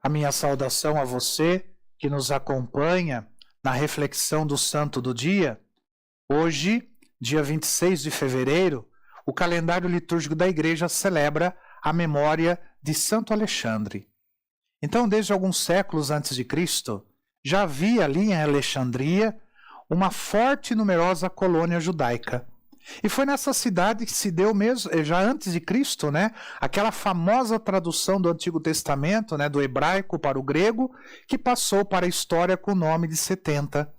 A minha saudação a você que nos acompanha na reflexão do Santo do Dia. Hoje, dia 26 de fevereiro, o calendário litúrgico da Igreja celebra a memória de Santo Alexandre. Então, desde alguns séculos antes de Cristo, já havia ali em Alexandria uma forte e numerosa colônia judaica. E foi nessa cidade que se deu mesmo, já antes de Cristo, aquela famosa tradução do Antigo Testamento, do hebraico para o grego, que passou para a história com o nome de 70.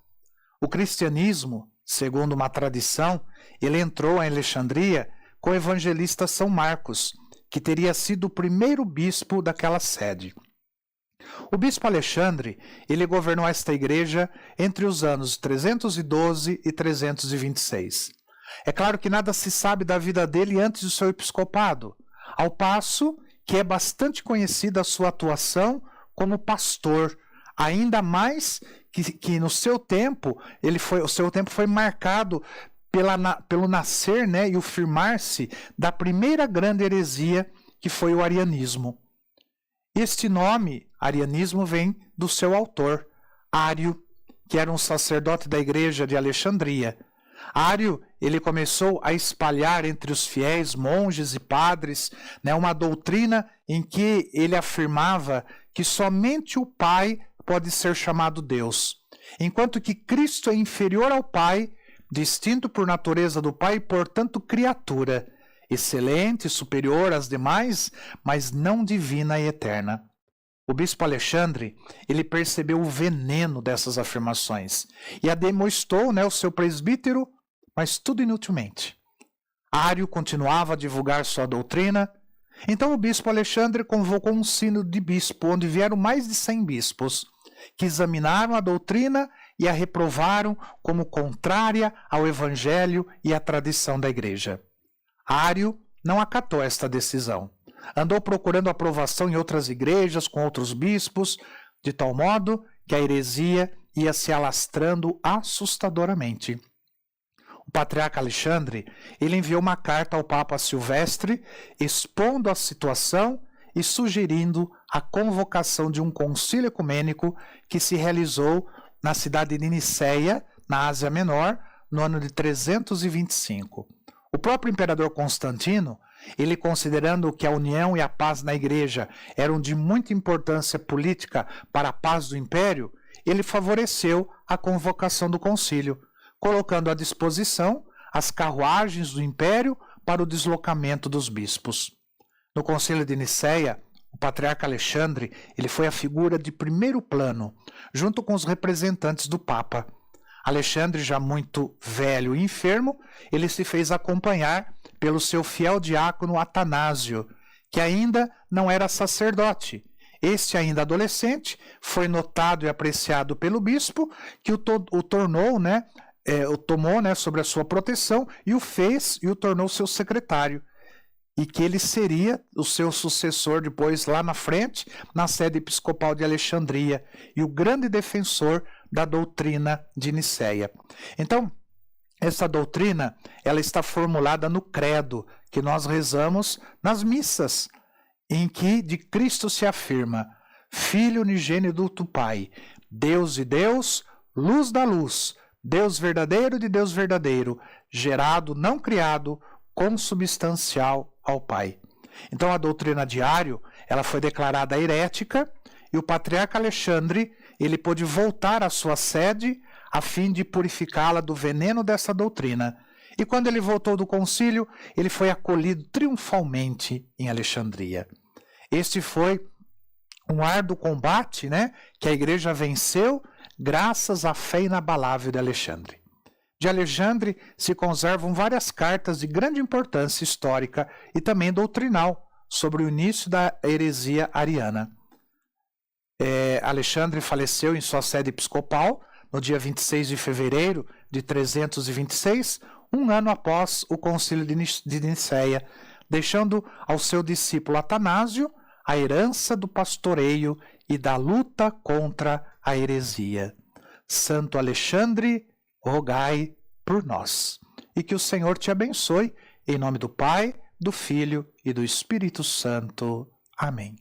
O cristianismo, segundo uma tradição, ele entrou em Alexandria com o evangelista São Marcos, que teria sido o primeiro bispo daquela sede. O bispo Alexandre, ele governou esta igreja entre os anos 312 e 326. É claro que nada se sabe da vida dele antes do seu episcopado, ao passo que é bastante conhecida a sua atuação como pastor, ainda mais que no seu tempo, o seu tempo foi marcado pelo nascer e o firmar-se da primeira grande heresia, que foi o arianismo. Este nome, arianismo, vem do seu autor, Ário, que era um sacerdote da igreja de Alexandria. Ário, ele começou a espalhar entre os fiéis, monges e padres, uma doutrina em que ele afirmava que somente o Pai pode ser chamado Deus, enquanto que Cristo é inferior ao Pai, distinto por natureza do Pai e, portanto, criatura, excelente, superior às demais, mas não divina e eterna. O bispo Alexandre, ele percebeu o veneno dessas afirmações e ademoestou o seu presbítero, mas tudo inutilmente. Ário continuava a divulgar sua doutrina. Então o bispo Alexandre convocou um sínodo de bispo, onde vieram mais de 100 bispos, que examinaram a doutrina e a reprovaram como contrária ao evangelho e à tradição da igreja. Ário não acatou esta decisão. Andou procurando aprovação em outras igrejas, com outros bispos, de tal modo que a heresia ia se alastrando assustadoramente. O patriarca Alexandre, ele enviou uma carta ao Papa Silvestre, expondo a situação e sugerindo a convocação de um concílio ecumênico que se realizou na cidade de Niceia, na Ásia Menor, no ano de 325. O próprio imperador Constantino, ele considerando que a união e a paz na igreja eram de muita importância política para a paz do império, ele favoreceu a convocação do concílio, colocando à disposição as carruagens do império para o deslocamento dos bispos. No concílio de Niceia, o patriarca Alexandre, ele foi a figura de primeiro plano, junto com os representantes do Papa. Alexandre, já muito velho e enfermo, ele se fez acompanhar pelo seu fiel diácono Atanásio, que ainda não era sacerdote. Este, ainda adolescente, foi notado e apreciado pelo bispo, que o tomou sobre a sua proteção e o tornou seu secretário. E que ele seria o seu sucessor depois, lá na frente, na sede episcopal de Alexandria, e o grande defensor da doutrina de Niceia. Então, essa doutrina, ela está formulada no credo, que nós rezamos nas missas, em que de Cristo se afirma: Filho unigênito do Pai, Deus de Deus, luz da luz, Deus verdadeiro de Deus verdadeiro, gerado, não criado, consubstancial ao Pai. Então a doutrina de Ário, ela foi declarada herética, e o patriarca Alexandre, ele pôde voltar à sua sede a fim de purificá-la do veneno dessa doutrina. E quando ele voltou do concílio, ele foi acolhido triunfalmente em Alexandria. Este foi um árduo combate, que a igreja venceu graças à fé inabalável de Alexandre. De Alexandre se conservam várias cartas de grande importância histórica e também doutrinal sobre o início da heresia ariana. Alexandre faleceu em sua sede episcopal no dia 26 de fevereiro de 326, um ano após o concílio de Niceia, deixando ao seu discípulo Atanásio a herança do pastoreio e da luta contra a heresia. Santo Alexandre, rogai por nós. E que o Senhor te abençoe, em nome do Pai, do Filho e do Espírito Santo. Amém.